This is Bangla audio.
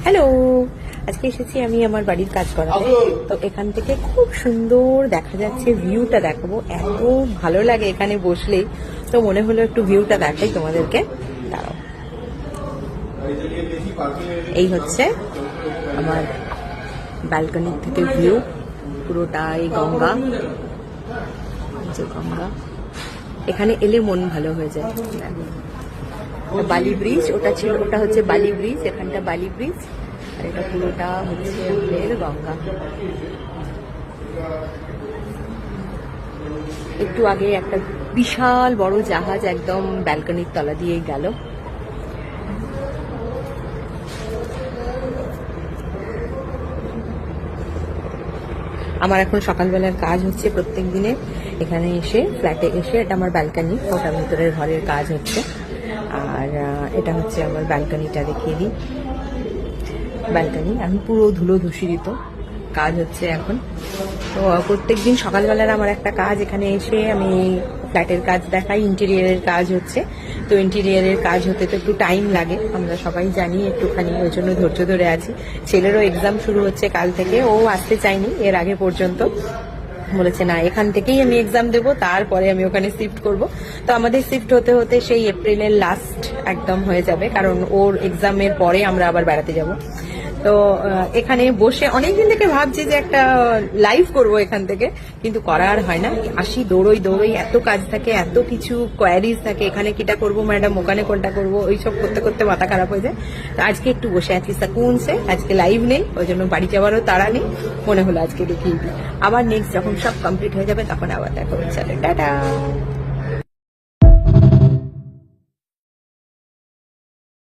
হ্যালো, আজকে এসেছি আমি আমার বাড়ির কাজ করাতে। তো এখান থেকে খুব সুন্দর দেখা যাচ্ছে, ভিউটা দেখাবো। এত ভালো লাগে এখানে বসলেই, তো মনে হলো একটু ভিউটা দেখাই তোমাদেরকে। দাঁড়াও, এই হচ্ছে আমার ব্যালকনির থেকে ভিউ, পুরোটাই গঙ্গা। যে গঙ্গা, এখানে এলে মন ভালো হয়ে যায়। বালি ব্রিজ, ওটা হচ্ছে বালি ব্রিজ, এখানটা বালি ব্রিজ, আর এটা পুরোটা হচ্ছে আমাদের গঙ্গা। একটু আগে একটা বিশাল বড় জাহাজ একদম ব্যালকনির তলা দিয়ে গেল। আমার এখন সকালবেলার কাজ হচ্ছে প্রত্যেক দিনে এখানে এসে, ফ্ল্যাটে এসে, এটা আমার ব্যালকনি, ওটার ভিতরের ঘরের কাজ হচ্ছে। আর এটা হচ্ছে আমার ব্যালকনিটা, দেখিয়ে দিই। ব্যালকনি আমি পুরো ধুলো ধূসরিত, কাজ হচ্ছে এখন। তো প্রত্যেকদিন সকালবেলার আমার একটা কাজ, এখানে এসে আমি ফ্ল্যাটের কাজ দেখাই, ইন্টেরিয়ারের কাজ হচ্ছে। তো ইন্টেরিয়ারের কাজ হতে তো একটু টাইম লাগে, আমরা সবাই জানি, একটুখানি ওই জন্য ধৈর্য ধরে আছি। ছেলেরও এক্সাম শুরু হচ্ছে কাল থেকে, ও আসতে চায়নি এর আগে পর্যন্ত, বলেছে না এখান থেকেই আমি এক্সাম দেবো, তারপরে আমি ওখানে শিফট করব। তো আমাদের শিফট হতে হতে সেই এপ্রিলের লাস্ট একদম হয়ে যাবে, কারণ ওর এক্সামের পরে আমরা আবার বেড়াতে যাব। তো এখানে বসে অনেকদিন থেকে ভাবছি যে একটা লাইভ করব এখান থেকে, কিন্তু করার হয় না। আসি, দৌড়ই, এত কাজ থাকে, এত কিছু কোয়ারিজ থাকে, এখানে কিটা করবো ম্যাডাম, ওখানে কোনটা করবো, ওইসব করতে করতে মাথা খারাপ হয়ে যায়। তো আজকে একটু বসে আছি সাকুন সে, আজকে লাইভ নেই, ওই জন্য বাড়ি যাওয়ারও তাড়া নেই, মনে হলো আজকে দেখিয়ে দিই। আবার নেক্সট যখন সব কমপ্লিট হয়ে যাবে তখন আবার দেখা হচ্ছে। টাটা।